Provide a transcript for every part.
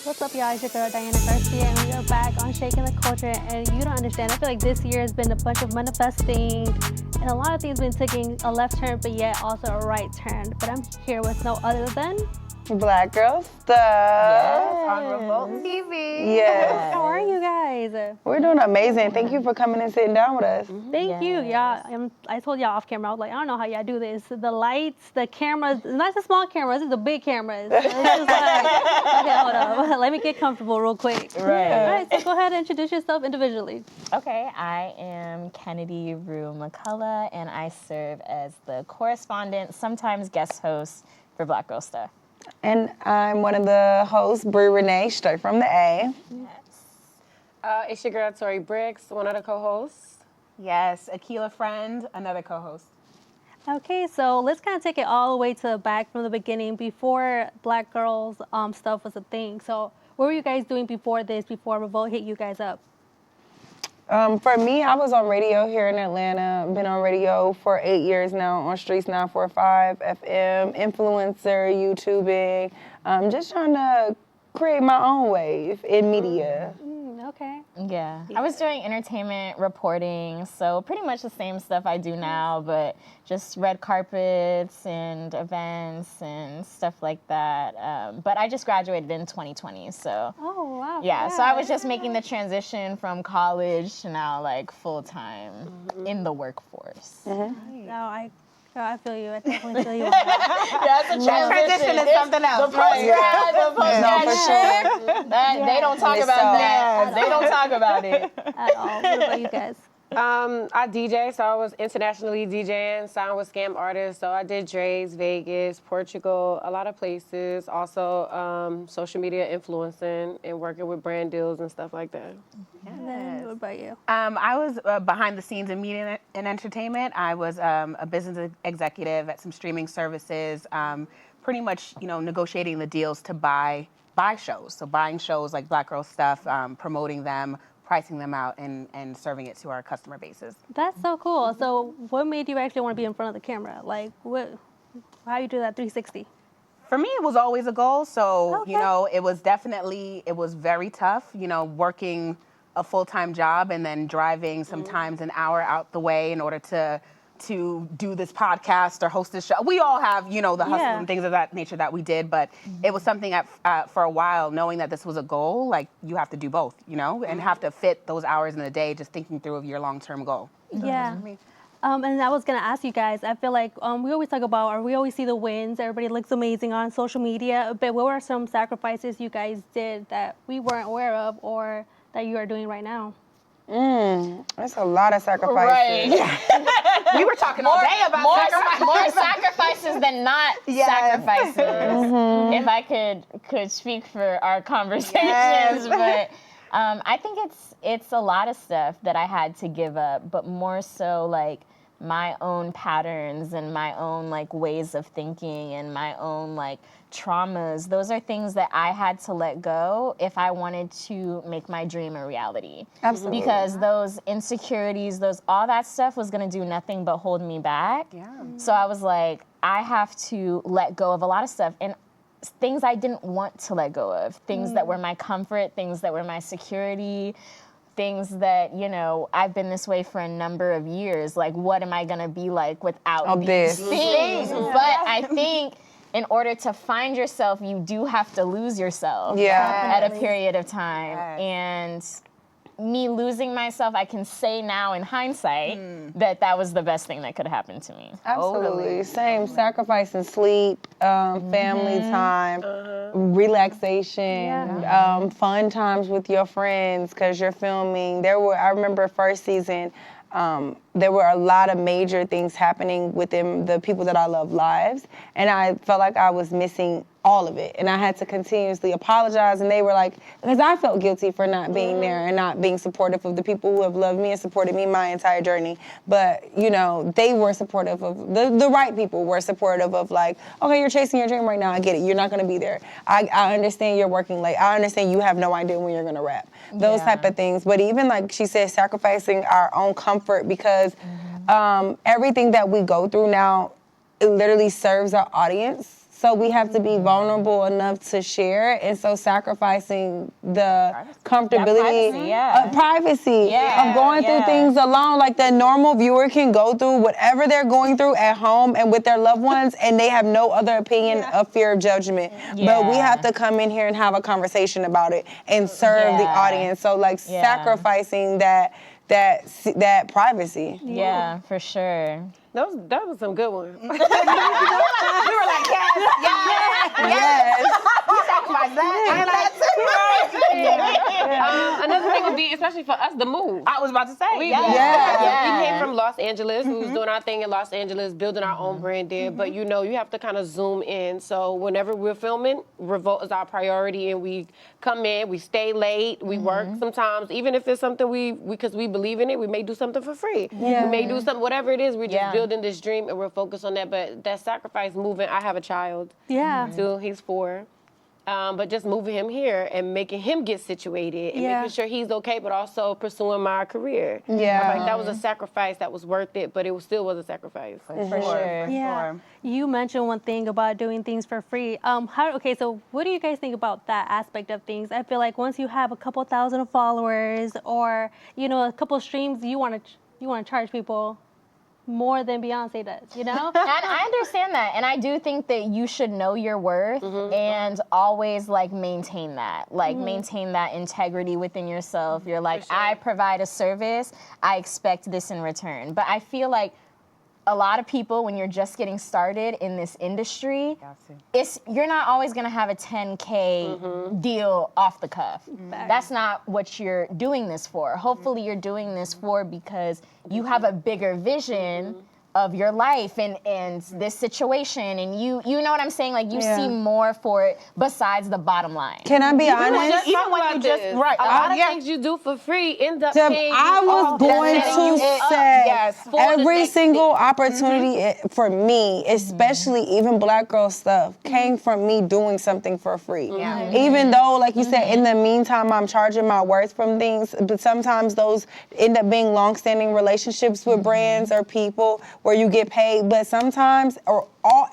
What's up, y'all? It's your girl, Diana Garcia, and we are back on Shaking the Culture. And you don't understand, I feel like this year has been a bunch of manifesting, and a lot of things been taking a left turn, but yet also a right turn. But I'm here with no other than... Black Girl Stuff. Yes, on Revolt TV. Yes. How are you guys? We're doing amazing. Thank you for coming and sitting down with us. Thank you, y'all. I told y'all off camera, I was like, I don't know how y'all do this. The lights, the cameras, not the small cameras, it's the big cameras. It's just like, okay, hold on. Let me get comfortable real quick. Right. All right, so go ahead and introduce yourself individually. Okay, I am Kennedy Rue McCullough, and I serve as the correspondent, sometimes guest host for Black Girl Stuff. And I'm one of the hosts, Brie Renee, straight from the A. Yes. It's your girl, Tori Briggs, one of the co-hosts. Yes, Akila Friend, another co-host. Okay, so let's kind of take it all the way to back from the beginning, before Black Girls stuff was a thing. So what were you guys doing before this, before Revolt hit you guys up? For me, I was on radio here in Atlanta. Been on radio for 8 years now, on Streets 945 FM, influencer, YouTubing, just trying to create my own wave in media. Okay. Yeah. I was doing entertainment reporting, so pretty much the same stuff I do now, but just red carpets and events and stuff like that. But I just graduated in 2020, so. Oh, wow. Yeah, so I was just making the transition from college to now, like, full-time in the workforce. No, I feel you. I definitely feel you. Yeah, it's a Transition is something else. The post-grad for shit, they don't talk about that. They don't talk about it. At all. What about you guys? I DJ, so I was internationally DJing, signed with Scam Artists. So I did Dre's, Vegas, Portugal, a lot of places. Also, social media influencing and working with brand deals and stuff like that. And then what about you? I was behind the scenes in media and entertainment. I was a business executive at some streaming services, pretty much, negotiating the deals to buy shows. So buying shows like Black Girl Stuff, promoting them, pricing them out, and serving it to our customer bases. That's so cool. So what made you actually want to be in front of the camera? Like, how you do that 360? For me, it was always a goal. So, Okay. it was very tough, working a full-time job and then driving sometimes an hour out the way in order to do this podcast or host this show. We all have, the hustle and things of that nature that we did, but it was something for a while, knowing that this was a goal, like you have to do both, and have to fit those hours in the day, just thinking through of your long-term goal. Yeah. And I was going to ask you guys, I feel like we always talk about, or we always see the wins, everybody looks amazing on social media, but what were some sacrifices you guys did that we weren't aware of or that you are doing right now? That's a lot of sacrifices. Right. We were talking all day about sacrifices. More sacrifices than not sacrifices. If I could speak for our conversations, but I think it's a lot of stuff that I had to give up, but more so like my own patterns and my own like ways of thinking and my own like traumas. Those are things that I had to let go if I wanted to make my dream a reality. Absolutely. Because those insecurities, all that stuff was going to do nothing but hold me back. Yeah. So I was like, I have to let go of a lot of stuff. And things I didn't want to let go of. Things that were my comfort, things that were my security, things that, I've been this way for a number of years. Like, what am I going to be like without these things? But I think in order to find yourself, you do have to lose yourself at a period of time. And me losing myself, I can say now in hindsight that was the best thing that could happen to me. Absolutely. Same. Sacrificing sleep, family time, relaxation, fun times with your friends because you're filming. I remember first season, there were a lot of major things happening within the people that I love lives, and I felt like I was missing all of it, and I had to continuously apologize, and they were like, because I felt guilty for not being there and not being supportive of the people who have loved me and supported me my entire journey, but, they were supportive of, the right people were supportive of like, okay, you're chasing your dream right now, I get it, you're not going to be there, I understand you're working late, I understand you have no idea when you're going to rap, those type of things, but even like she said, sacrificing our own comfort because everything that we go through now, it literally serves our audience. So we have to be vulnerable enough to share. And so sacrificing the comfortability of privacy, of going through things alone. Like the normal viewer can go through whatever they're going through at home and with their loved ones, and they have no other opinion of fear of judgment. But we have to come in here and have a conversation about it and serve the audience. So like sacrificing that privacy. Yeah, for sure. That was some good ones. We were like, yes. We sacrificed that. Another thing would be, especially for us, the move. I was about to say, We came from Los Angeles. We was doing our thing in Los Angeles, building our own brand there. But you have to kind of zoom in. So whenever we're filming, Revolt is our priority, and we come in, we stay late, we work sometimes, even if it's something because we believe in it, we may do something for free. We may do something, whatever it is, we're just building this dream and we're focused on that. But that sacrifice moving, I have a child. Too, he's 4. But just moving him here and making him get situated and making sure he's okay, but also pursuing my career. Like that was a sacrifice that was worth it, but it still was a sacrifice. For sure. You mentioned one thing about doing things for free. So what do you guys think about that aspect of things? I feel like once you have a couple thousand followers or, a couple streams, you want to charge people more than Beyonce does, And I understand that. And I do think that you should know your worth and always maintain that. Maintain that integrity within yourself. You're like, I provide a service, I expect this in return. But I feel like a lot of people, when you're just getting started in this industry, you're not always gonna have a 10K deal off the cuff. That's not what you're doing this for. Hopefully you're doing this for because you have a bigger vision of your life and this situation, and you know what I'm saying? Like you see more for it besides the bottom line. Can I be honest? Even when you just a lot of things you do for free end up paying. I was going to say every single opportunity for me, especially even Black girl stuff, came from me doing something for free. Even though, like you said, in the meantime I'm charging my worth from things, but sometimes those end up being long-standing relationships with brands or people where you get paid, but sometimes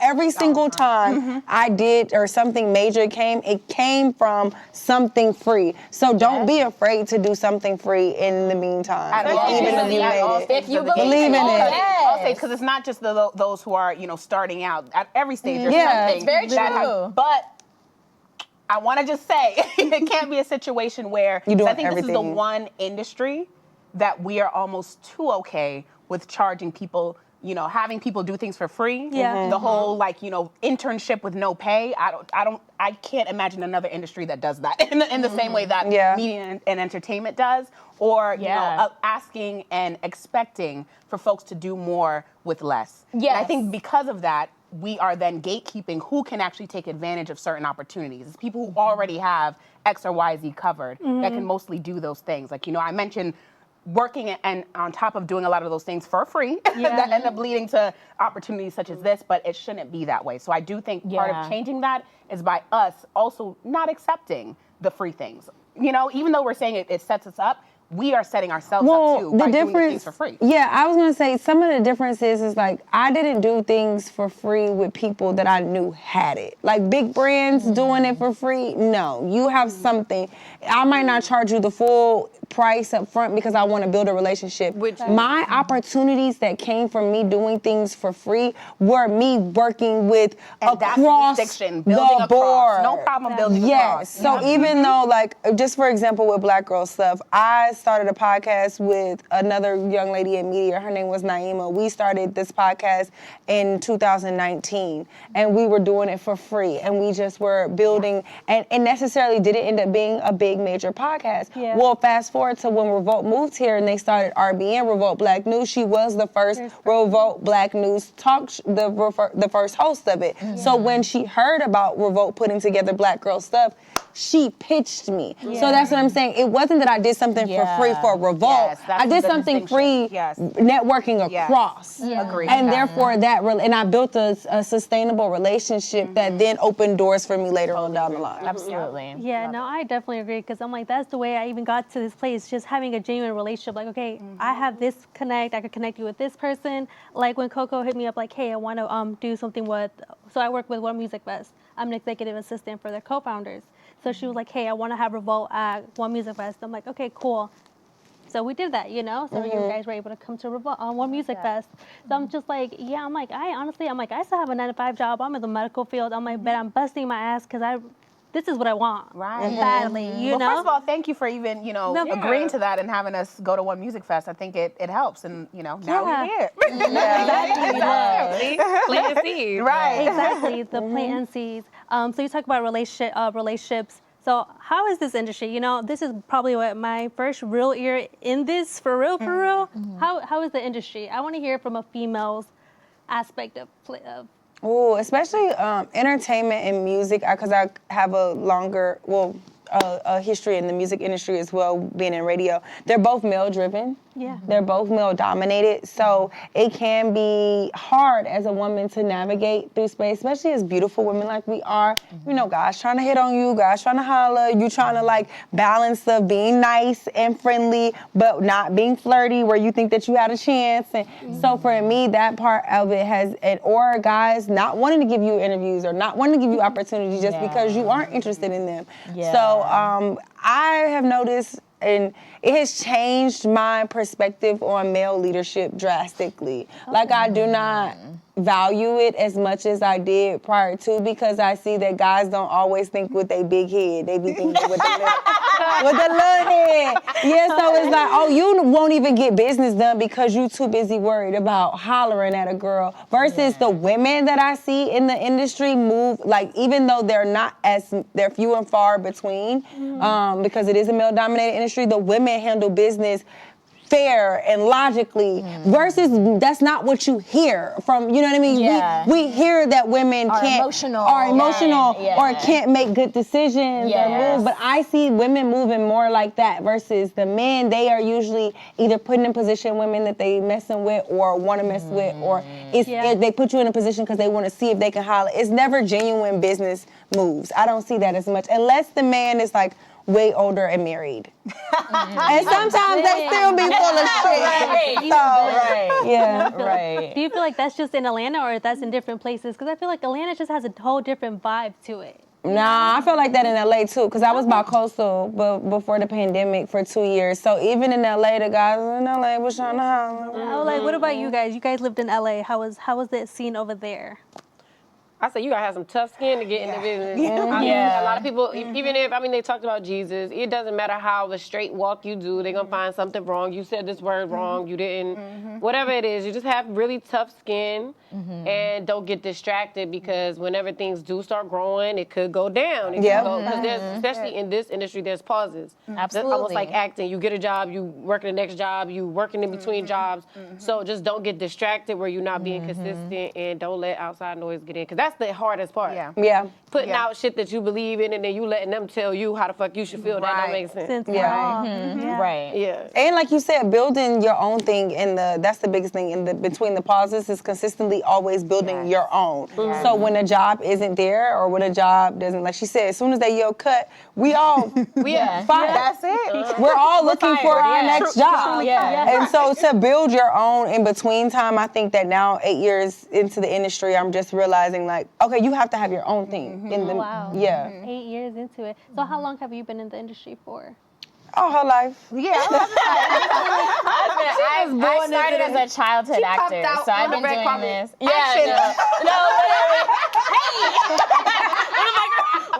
every single time I did or something major came, it came from something free. So don't be afraid to do something free in the meantime, even if you made it. If you believe in it. I'll say, because it's not just those who are starting out. At every stage, there's something. It's very true. But I want to just say, it can't be a situation where I think this is the one industry that we are almost too okay with charging people. Having people do things for free. The whole internship with no pay. I can't imagine another industry that does that in the same way that media and entertainment does. Or asking and expecting for folks to do more with less. And I think because of that, we are then gatekeeping who can actually take advantage of certain opportunities. It's people who already have X or Y, Z covered that can mostly do those things. I mentioned working and on top of doing a lot of those things for free that end up leading to opportunities such as this, but it shouldn't be that way. So I do think part of changing that is by us also not accepting the free things. Even though we're saying it sets us up, we are setting ourselves up too by doing things for free. Yeah, I was gonna say some of the differences is I didn't do things for free with people that I knew had it. Like big brands doing it for free. No, you have something. I might not charge you the full price up front because I want to build a relationship. My opportunities that came from me doing things for free were me working with across the board. No problem building across. So even though just for example with Black girl stuff, I started a podcast with another young lady in media. Her name was Naima. We started this podcast in 2019 and we were doing it for free and we just were building and necessarily didn't end up being a big major podcast. Well, fast forward to when Revolt moved here and they started RBN, Revolt Black News. She was the first Revolt Black News the first host of it. So when she heard about Revolt putting together Black girl stuff, she pitched me. So that's what I'm saying. It wasn't that I did something for free for Revolt. I did something free networking across. Agreed. And therefore and I built a sustainable relationship that then opened doors for me later on down the line. Absolutely. Yeah, no, I definitely agree because I'm like, that's the way I even got to this place place, just having a genuine relationship. Like, okay, I have this connect. I could connect you with this person. Like when Coco hit me up, like, hey, I want to do something with. So I work with One Music Fest. I'm an executive assistant for their co-founders. So she was like, hey, I want to have Revolt at One Music Fest. I'm like, okay, cool. So we did that, you know. So you guys were able to come to Revolt on One Music Fest. So I'm just like, yeah. I'm like, I still have a 9-to-5 job. I'm in the medical field. I'm like, but I'm busting my ass because this is what I want. Right. Badly, you Well, know. first of all, thank you for even, agreeing to that and having us go to One Music Fest. I think it helps, and now we're here. Exactly. Plant seeds. Right. Exactly. The plant seeds. So you talk about relationships. So how is this industry? You know, this is probably what my first real year in this for real. How is the industry? I want to hear from a female's aspect of Ooh, especially entertainment and music, because I have a history in the music industry as well, being in radio. They're both male-driven. Yeah. They're both male-dominated, so it can be hard as a woman to navigate through space, especially as beautiful women like we are. You know, guys trying to hit on you, guys trying to holler, you trying to like balance of being nice and friendly, but not being flirty where you think that you had a chance. And so for me, that part of it or guys not wanting to give you interviews or not wanting to give you opportunities just because you aren't interested in them. Yeah. So I have noticed, and it has changed my perspective on male leadership drastically. Like, I do not value it as much as I did prior to, because I see that guys don't always think with their big head. They be thinking with the little head. Yeah, so it's like, oh, you won't even get business done because you too busy worried about hollering at a girl. Versus the women that I see in the industry move, like, even though they're few and far between, because it is a male-dominated industry, the women handle business fair and logically, versus that's not what you hear from, you know what I mean? Yeah. We hear that women are emotional or can't make good decisions or move, but I see women moving more like that versus the men. They are usually either putting in position women that they messing with or want to mess with, or they put you in a position because they want to see if they can holler. It's never genuine business moves. I don't see that as much, unless the man is like way older and married. And sometimes they still be full of shit. Do you feel like that's just in Atlanta or that's in different places? Because I feel like Atlanta just has a whole different vibe to it. Nah, I feel like that in LA too, because I was bi-coastal before the pandemic for 2 years. So even in LA, the guys in LA was trying to holler. I was like, what about you guys? You guys lived in LA. How was the scene over there? I said you gotta have some tough skin to get in the business. Yeah. A lot of people, even if they talked about Jesus, it doesn't matter how the straight walk you do, they're gonna find something wrong. You said this word wrong, you didn't. Whatever it is, you just have really tough skin and don't get distracted, because whenever things do start growing, it could go down. Because especially in this industry, there's pauses. Absolutely. That's almost like acting. You get a job, you work in the next job, you working in between jobs. So just don't get distracted where you're not being consistent, and don't let outside noise get in, because that's the hardest part. Putting out shit that you believe in, and then you letting them tell you how the fuck you should feel. That don't make sense. Right. Yeah. And like you said, building your own thing, that's the biggest thing between the pauses, is consistently always building your own. So when a job isn't there, or when a job doesn't, like she said, as soon as they yell cut, we all fire. That's it. We're all looking for our next job. And so to build your own in between time, I think that now 8 years into the industry, I'm just realizing like, okay, you have to have your own thing. 8 years into it. So how long have you been in the industry for? All her life. I started as a childhood actor, so I've been doing this. Action. No, whatever. Hey!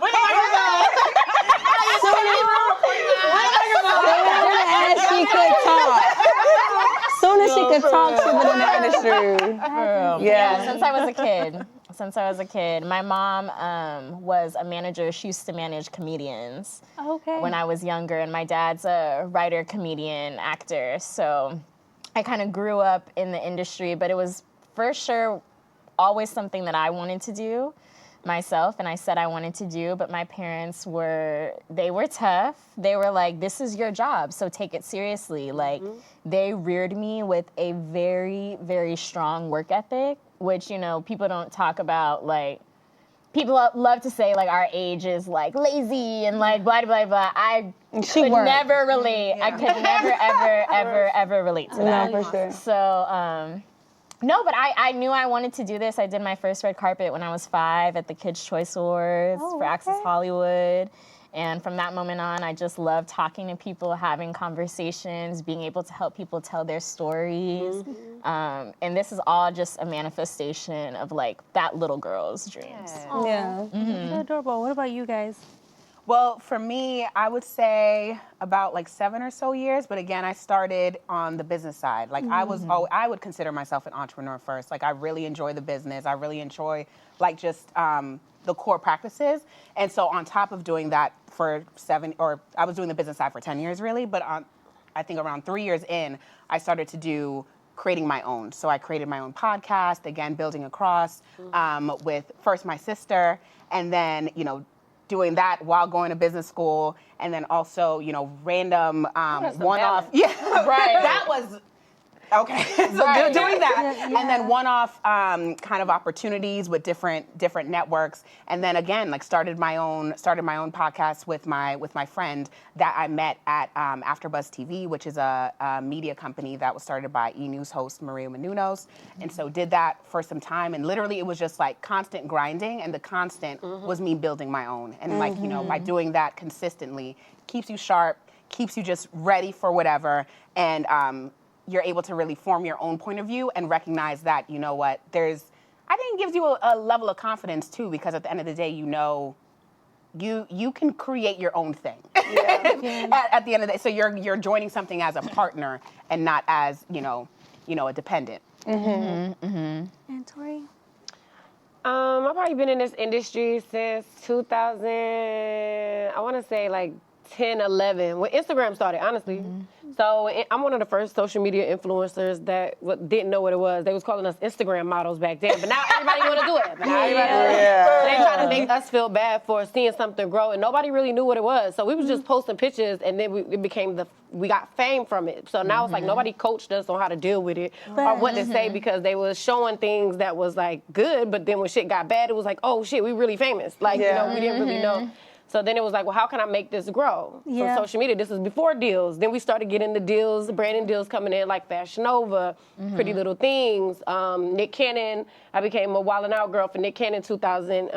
What am I Soon as she could talk, she was in the industry. Since I was a kid. My mom was a manager. She used to manage comedians when I was younger, and my dad's a writer, comedian, actor. So I kind of grew up in the industry, but it was for sure always something that I wanted to do myself, and I said I wanted to do, but my parents were tough. They were like, this is your job, so take it seriously. Like, they reared me with a very, very strong work ethic, which, people don't talk about, like, people love to say like our age is like lazy and like blah blah blah. I could worked. never relate. I could never ever relate to that. No, for sure. So no, but I knew I wanted to do this. I did my first red carpet when I was 5 at the Kids' Choice Awards for Access Hollywood. And from that moment on, I just loved talking to people, having conversations, being able to help people tell their stories. And this is all just a manifestation of like that little girl's dreams. Yeah. So adorable. What about you guys? Well, for me, I would say about like 7 or so years. But again, I started on the business side. Like I would consider myself an entrepreneur first. Like I really enjoy the business. I really enjoy like just the core practices. And so on top of doing that for I was doing the business side for 10 years really. But I think around 3 years in, I started to do creating my own. So I created my own podcast, again, building across with first my sister, and then, doing that while going to business school, and then also, random one-off. Yeah, right. That was okay. So doing that, and then one-off kind of opportunities with different networks, and then again, like started my own podcast with my friend that I met at AfterBuzz TV, which is a media company that was started by E! News host Maria Menounos, and so did that for some time, and literally it was just like constant grinding, and the constant was me building my own, and like by doing that consistently keeps you sharp, keeps you just ready for whatever, and you're able to really form your own point of view and recognize that, I think it gives you a level of confidence too, because at the end of the day, you can create your own thing at the end of the day. So you're joining something as a partner and not as, a dependent. And Tori? I've probably been in this industry since 2000, I want to say like 10, 11, when Instagram started, honestly. So I'm one of the first social media influencers that didn't know what it was. They was calling us Instagram models back then, but now everybody want to do it. But now everybody So they trying to make us feel bad for seeing something grow, and nobody really knew what it was. So we was just posting pictures, and then we got fame from it. So now it's like nobody coached us on how to deal with it or what to say, because they was showing things that was like good, but then when shit got bad, it was like, oh shit, we really famous. Like, we didn't really know. So then it was like, well, how can I make this grow from social media? This is before deals. Then we started getting the deals, the branding deals coming in, like Fashion Nova, Pretty Little Things, Nick Cannon. I became a Wild 'N Out girl for Nick Cannon 2000.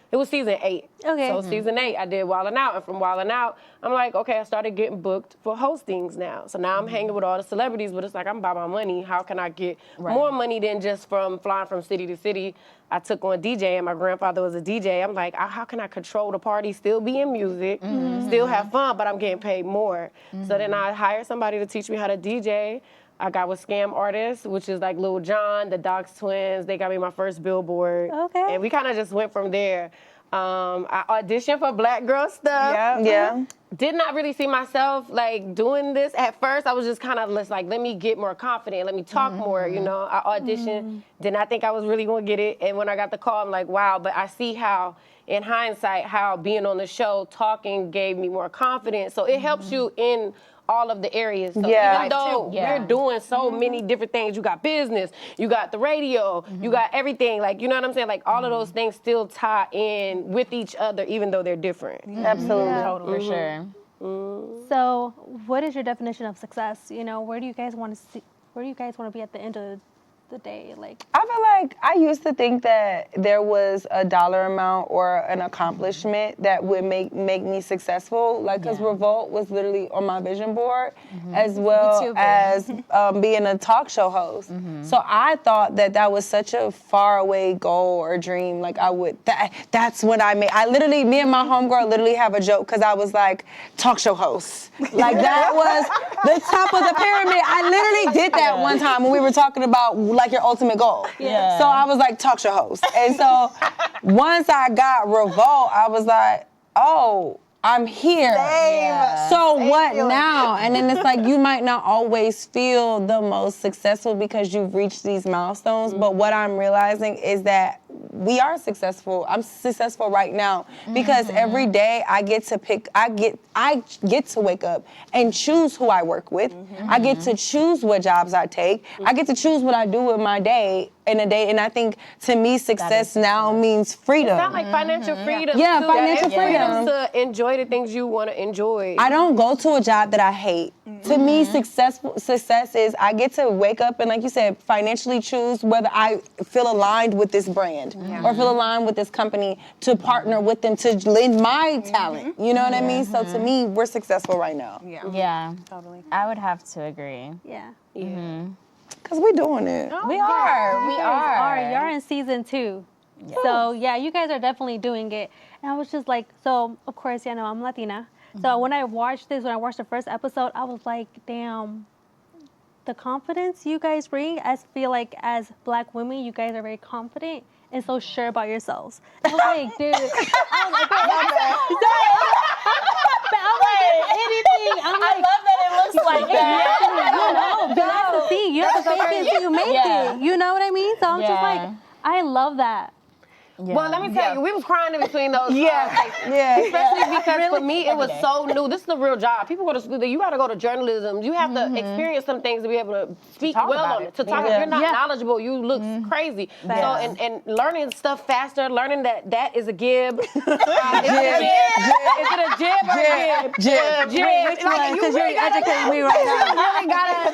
It was season 8. Okay. So season 8, I did Wild 'N Out. And from Wild 'N Out, I'm like, okay, I started getting booked for hostings now. So now I'm hanging with all the celebrities, but it's like, I'm about my money. How can I get more money than just from flying from city to city? I took on DJing. My grandfather was a DJ. I'm like, how can I control the party, still be in music, still have fun, but I'm getting paid more? So then I hired somebody to teach me how to DJ. I got with Scam Artists, which is like Lil Jon, the Docs Twins. They got me my first billboard. Okay. And we kind of just went from there. I auditioned for Black Girl Stuff. Yeah. Did not really see myself like doing this at first. I was just kind of like, let me get more confident, let me talk more, I auditioned, did not think I was really gonna get it. And when I got the call, I'm like, wow, but I see how, in hindsight, how being on the show, talking gave me more confidence. So it helps you in all of the areas. So even though we're doing so many different things, you got business, you got the radio, you got everything, like, you know what I'm saying? Like all of those things still tie in with each other, even though they're different. Absolutely. Totally. For sure. So what is your definition of success? Where do you guys want to be at the end of the day? Like, I feel like I used to think that there was a dollar amount or an accomplishment that would make me successful. Like, because Revolt was literally on my vision board, as well as being a talk show host. So I thought that was such a far away goal or dream. Like that's what I made. Me and my homegirl literally have a joke, because I was like, talk show host. Like that was the top of the pyramid. I literally did that one time when we were talking about like your ultimate goal. So I was like, talk show host. And so once I got Revolt, I was like, oh, I'm here. So what now? And then it's like, you might not always feel the most successful because you've reached these milestones, but what I'm realizing is that we are successful. I'm successful right now because every day I get to wake up and choose who I work with. I get to choose what jobs I take. I get to choose what I do with my day. in a day. And I think to me, success now means freedom. It's not like financial freedom. Yeah, too. financial It's freedom. to enjoy the things you want to enjoy. I don't go to a job that I hate. To me, success is I get to wake up and, like you said, financially choose whether I feel aligned with this brand or feel aligned with this company to partner with them to lend my talent. You know what I mean? So to me, we're successful right now. Yeah. Totally. I would have to agree. Yeah. Because we're doing it. We are. You're in season 2. So yeah, you guys are definitely doing it. And I was just like, so of course, you know, I'm Latina. So when I watched the first episode, I was like, damn, the confidence you guys bring, I feel like as Black women, you guys are very confident and so sure about yourselves. I was like, dude, I'm like, I love that it looks like that. but that's the thing. You have to fake it until you make it. You know what I mean? So I'm just like, I love that. Yeah. Well, let me tell you, we was crying in between those. Yeah. Especially because for me, it was so new. This is a real job. People go to school. You got to go to journalism. You have to experience some things to be able to speak well on it. To talk, if you're not knowledgeable, you look crazy. So, and learning stuff faster, learning that is a gib. Is it a jib or a gib? Wait, which one? Because you're educating me right now. You really got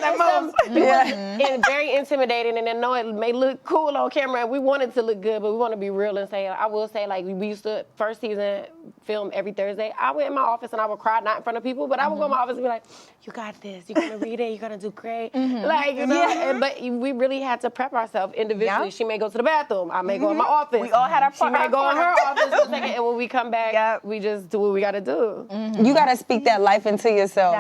and very intimidating. And I know it may look cool on camera, and we want it to look good, but we want to be real and say, I will say, like, we used to, first season, film every Thursday. I went in my office and I would cry, not in front of people, but I would go in my office and be like, you got this, you're gonna read it, you're gonna do great. Like, you know, but we really had to prep ourselves individually. She may go to the bathroom, I may go in my office. We all had our She may go in her office for a second, and when we come back, we just do what we gotta do. You got to speak that life into yourself.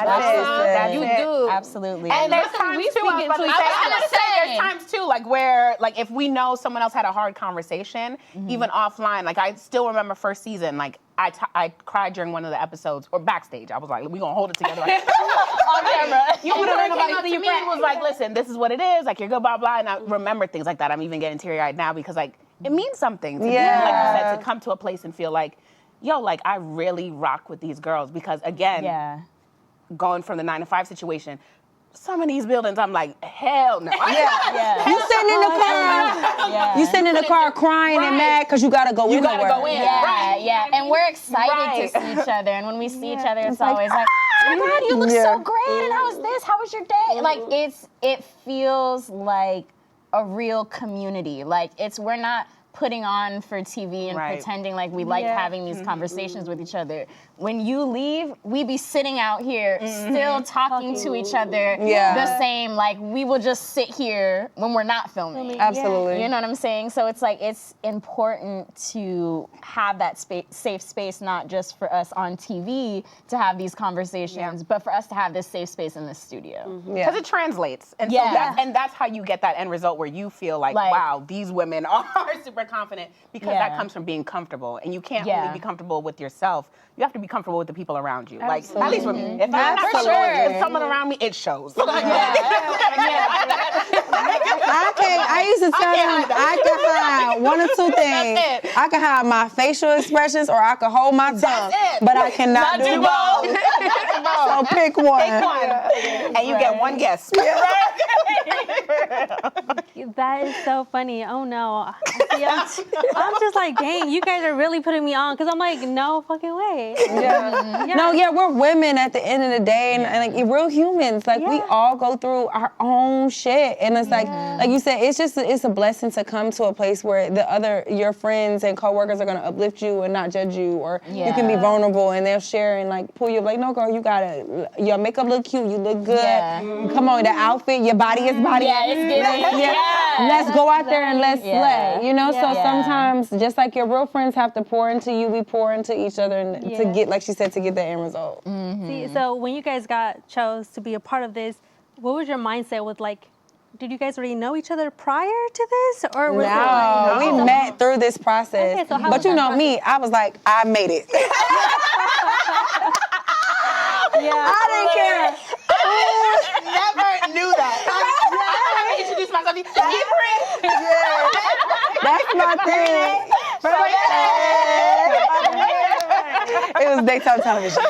You do. Absolutely. And there's listen, times we too, speak I was into each gonna say, other. there's times too, like where, like if we know someone else had a hard conversation, even offline, like I still remember first season, like I cried during one of the episodes, or backstage. I was like, we gonna hold it together. Like, on camera. You know what came up to me was like, listen, this is what it is, like you're good, blah, blah, and I remember things like that. I'm even getting teary-eyed now because like, it means something to be, like you said, to come to a place and feel like, yo, like I really rock with these girls because again, going from the 9-to-5 situation, some of these buildings, I'm like, hell no. You sitting in the car. You sitting in the car crying and mad because you gotta go in. You gotta go in. And we're excited to see each other. And when we see each other, it's always like, oh my God, you look so great. And how was this? How was your day? Like it feels like a real community. Like we're not putting on for TV and pretending like we like having these conversations with each other. When you leave, we be sitting out here still talking to each other the same, like we will just sit here when we're not filming. Absolutely. You know what I'm saying? So it's like, it's important to have that safe space, not just for us on TV to have these conversations, but for us to have this safe space in the studio. Because it translates. And so that's how you get that end result where you feel like wow, these women are super confident, because that comes from being comfortable. And you can't only be comfortable with yourself, you have to be comfortable with the people around you. Like, at least for me. If I'm not comfortable with someone around me, it shows. I used to tell them I could hide one or two things. I could hide my facial expressions or I could hold my tongue. But I cannot do both. So pick one. And you get one guess. That is so funny. Oh no. See, I'm just like, dang, you guys are really putting me on, because I'm like, no fucking way. We're women at the end of the day, and like real humans. Like we all go through our own shit, and it's like you said, it's a blessing to come to a place where your friends and coworkers are gonna uplift you and not judge you, or you can be vulnerable and they'll share and like pull you up, like, no girl, you gotta, your makeup look cute, you look good. Come on, the outfit, your body is body. Let's go out there and let's slay. You know, so sometimes just like your real friends have to pour into you, we pour into each other and to get, like she said, to get the end result. See, so when you guys chose to be a part of this, what was your mindset with, like, did you guys already know each other prior to this, or was we met through this process. Okay, so how but was you that know process? me, I was like, I made it. I didn't care. Never knew that. I introduced myself. That's my thing. It was daytime television.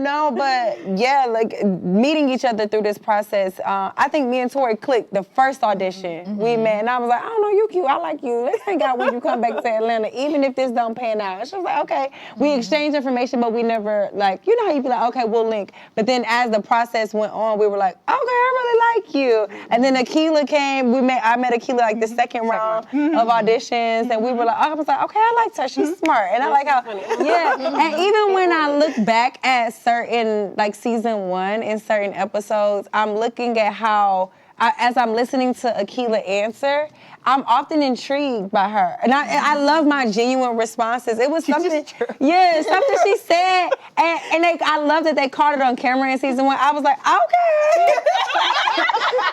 No, but yeah, like meeting each other through this process. I think me and Tori clicked the first audition we met, and I was like, I don't know, you cute, I like you. Let's hang out when you come back to Atlanta, even if this don't pan out. And she was like, okay. We exchanged information, but we never like, you know how you be like, okay, we'll link. But then as the process went on, we were like, okay, I really like you. And then Akilah came. I met Akilah like the second round of auditions, and we were like, I was like, okay, I liked her. She's smart, and I like how, yeah. And even when I look back at certain like season 1 in certain episodes, I'm looking at how, as I'm listening to Akilah answer, I'm often intrigued by her, and I love my genuine responses. It was something, something she said, and I love that they caught it on camera in season 1. I was like, okay,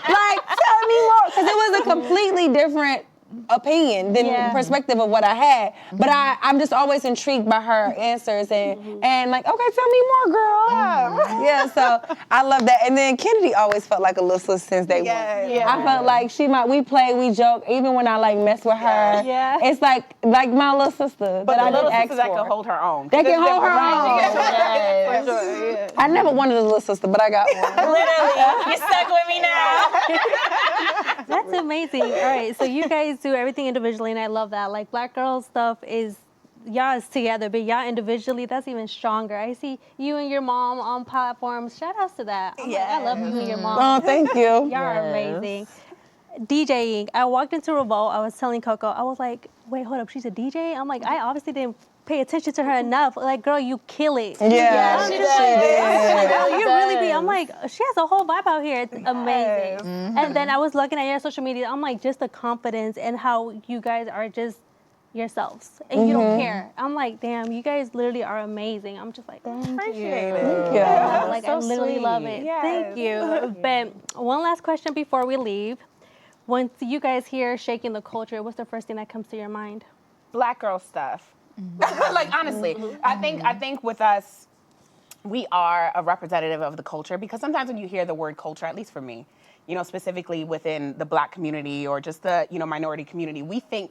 like tell me more, because it was a completely different opinion than perspective of what I had. But I'm just always intrigued by her answers and like, okay, tell me more, girl. Yeah, so I love that. And then Kennedy always felt like a little sister since day one. I felt like we play, we joke, even when I like mess with her. It's like my little sister But that I the little didn't ask sister that for. can hold her own. They can hold her own. Yes. For sure, yeah. I never wanted a little sister, but I got one. Literally, you're stuck with me now. That's amazing. All right, so you guys do everything individually, and I love that. Like Black Girl stuff is, y'all is together, but y'all individually, that's even stronger. I see you and your mom on platforms. Shout outs to that. I'm like, I love you and your mom. Oh, thank you. Y'all are amazing. DJing. I walked into Revolt. I was telling Coco, I was like, wait, hold up, she's a DJ? I'm like, I obviously didn't pay attention to her enough. Like, girl, you kill it. Yeah, I'm she just like, did. oh, you really be. I'm like, she has a whole vibe out here. It's amazing. And then I was looking at your social media. I'm like, just the confidence and how you guys are just yourselves and you don't care. I'm like, damn, you guys literally are amazing. I'm just like, Appreciate it. Thank you. yeah, like So I literally love sweet. it. Yes. Thank you. But one last question before we leave. Once you guys hear shaking the culture, what's the first thing that comes to your mind? Black girl stuff. Like honestly, I think with us, we are a representative of the culture, because sometimes when you hear the word culture, at least for me, you know, specifically within the Black community or just the, you know, minority community, we think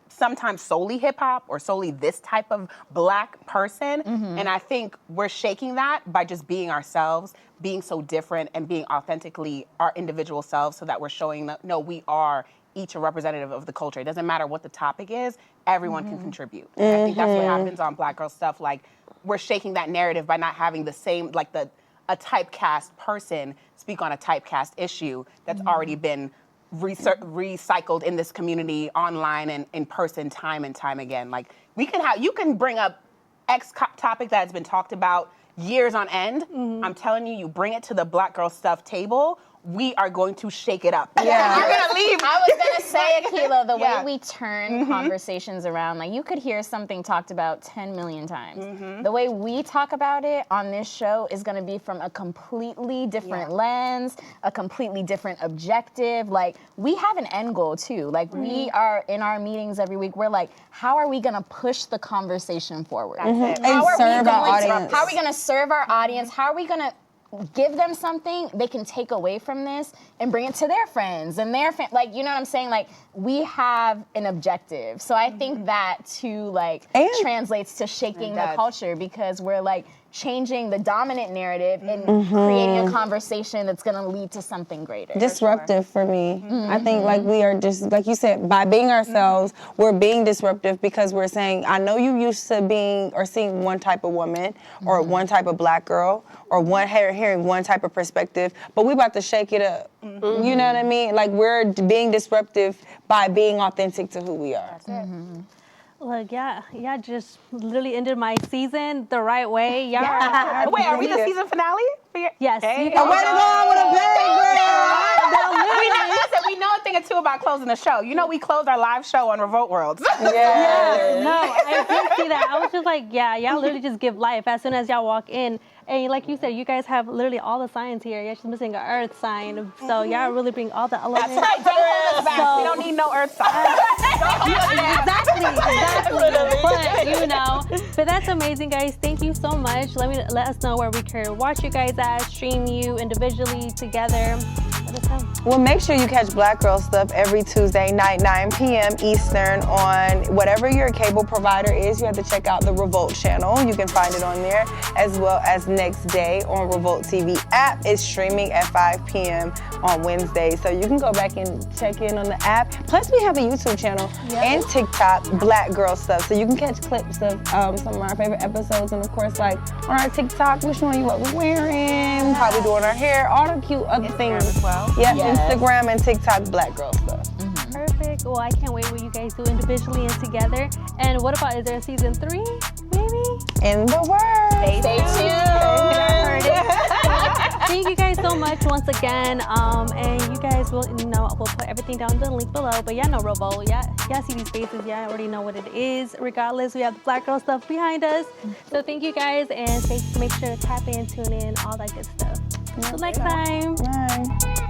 sometimes solely hip hop or solely this type of Black person. And I think we're shaking that by just being ourselves, being so different and being authentically our individual selves, so that we're showing that, no, we are each a representative of the culture. It doesn't matter what the topic is, everyone can contribute. And I think that's what happens on Black Girl Stuff. Like, we're shaking that narrative by not having the same, like a typecast person speak on a typecast issue that's already been recycled in this community, online and in person, time and time again. Like, you can bring up X topic that's been talked about years on end. I'm telling you, you bring it to the Black Girl Stuff table, we are going to shake it up. Yeah. You're gonna leave. I was gonna say, Akilah, the Yeah. way we turn conversations around, like you could hear something talked about 10 million times. The way we talk about it on this show is gonna be from a completely different lens, a completely different objective. Like, we have an end goal too. Like, we are in our meetings every week, we're like, how are we gonna push the conversation forward? That's it. And How are we serve our going to- audience. How are we gonna serve our audience? How are we gonna give them something they can take away from this and bring it to their friends and their like, you know what I'm saying? Like, we have an objective. So I think that too, like, And- translates to shaking the does. culture, because we're like changing the dominant narrative and creating a conversation that's gonna lead to something greater. Disruptive for me. I think like we are just, like you said, by being ourselves, we're being disruptive, because we're saying, I know you used to being or seeing one type of woman or one type of Black girl or hearing one type of perspective, but we about to shake it up. You know what I mean? Like, we're being disruptive by being authentic to who we are. Look, yeah, just literally ended my season the right way. Y'all Yeah. are Wait, are we the brilliant. season finale? Yes. Hey. You guys- Way to go on with a bang, We know a thing or two about closing the show. You know, we closed our live show on Revolt Worlds. Yeah. No, I did see that. I was just like, yeah, y'all literally just give life as soon as y'all walk in. And like you said, you guys have literally all the signs here. You're just missing an earth sign. So y'all really bring all the elements. That's right. Don't hold us back. So- We don't need no earth sign. Exactly. But you know, but that's amazing, guys. Thank you so much. Let us know where we can watch you guys at, stream you individually together. the time. Well, make sure you catch Black Girl Stuff every Tuesday night, 9 p.m. Eastern on whatever your cable provider is. You have to check out the Revolt channel. You can find it on there, as well as next day on Revolt TV app. It's streaming at 5 p.m. on Wednesday. So you can go back and check in on the app. Plus, we have a YouTube channel and TikTok, Black Girl Stuff. So you can catch clips of some of our favorite episodes. And of course, like on our TikTok, we're showing you what we're wearing, how we're doing our hair, all the cute other things. as well. Yep, Yes. Instagram and TikTok, Black Girl Stuff. Perfect. Well, I can't wait what you guys do individually and together. And what about, is there a season 3, maybe? In the world. Stay tuned. Heard it. Thank you guys so much once again. And you guys will, we'll put everything down in the link below. But y'all know Revolt. Y'all see these faces. Y'all already know what it is. Regardless, we have the Black Girl Stuff behind us. So thank you guys, and make sure to tap in, tune in, all that good stuff. Till next time. Bye.